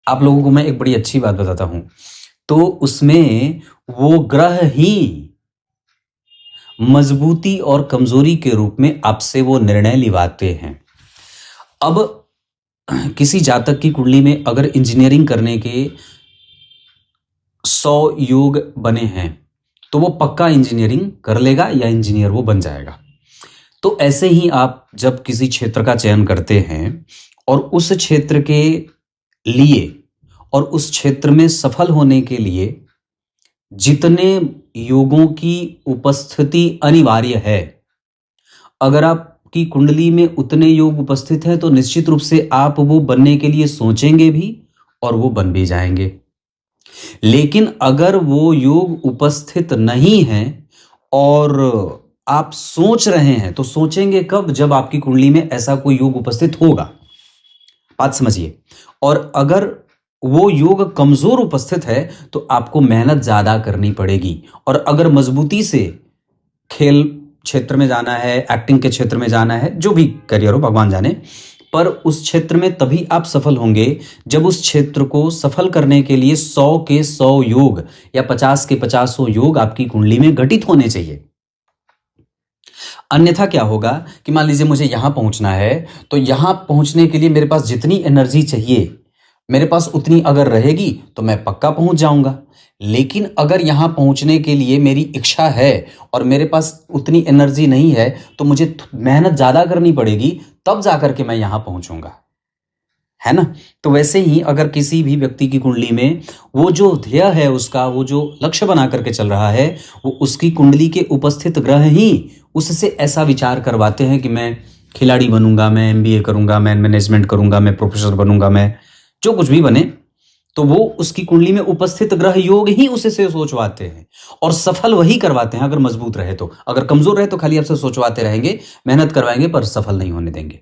आप लोगों को मैं एक बड़ी अच्छी बात बताता हूं। तो उसमें वो ग्रह ही मजबूती और कमजोरी के रूप में आपसे वो निर्णय लिवाते हैं। अब किसी जातक की कुंडली में अगर इंजीनियरिंग करने के 100 योग बने हैं तो वो पक्का इंजीनियरिंग कर लेगा या इंजीनियर वो बन जाएगा। तो ऐसे ही आप जब किसी क्षेत्र का चयन करते हैं और उस क्षेत्र के लिए और उस क्षेत्र में सफल होने के लिए जितने योगों की उपस्थिति अनिवार्य है, अगर आपकी कुंडली में उतने योग उपस्थित हैं तो निश्चित रूप से आप वो बनने के लिए सोचेंगे भी और वो बन भी जाएंगे। लेकिन अगर वो योग उपस्थित नहीं है और आप सोच रहे हैं तो सोचेंगे कब, जब आपकी कुंडली में ऐसा कोई योग उपस्थित होगा। बात समझिए। और अगर वो योग कमजोर उपस्थित है तो आपको मेहनत ज्यादा करनी पड़ेगी। और अगर मजबूती से खेल क्षेत्र में जाना है, एक्टिंग के क्षेत्र में जाना है, जो भी करियर हो भगवान जाने, पर उस क्षेत्र में तभी आप सफल होंगे जब उस क्षेत्र को सफल करने के लिए 100 के 100 योग या 50 के 50 योग आपकी कुंडली में घटित होने चाहिए। अन्यथा क्या होगा कि मान लीजिए मुझे यहां पहुंचना है, तो यहां पहुंचने के लिए मेरे पास जितनी एनर्जी चाहिए मेरे पास उतनी अगर रहेगी तो मैं पक्का पहुंच जाऊंगा। लेकिन अगर यहां पहुंचने के लिए मेरी इच्छा है और मेरे पास उतनी एनर्जी नहीं है तो मुझे मेहनत ज्यादा करनी पड़ेगी, तब जाकर के मैं यहां पहुंचूंगा, है ना। तो वैसे ही अगर किसी भी व्यक्ति की कुंडली में वो जो ध्येय है उसका, वो जो लक्ष्य बना करके चल रहा है, वो उसकी कुंडली के उपस्थित ग्रह ही उससे ऐसा विचार करवाते हैं कि मैं खिलाड़ी बनूंगा, मैं एमबीए करूंगा, मैं मैनेजमेंट करूंगा, मैं प्रोफेसर बनूंगा, मैं जो कुछ भी बने, तो वो उसकी कुंडली में उपस्थित ग्रह योग ही उसे से सोचवाते हैं और सफल वही करवाते हैं अगर मजबूत रहे तो। अगर कमजोर रहे तो खाली आपसे सोचवाते रहेंगे, मेहनत करवाएंगे पर सफल नहीं होने देंगे।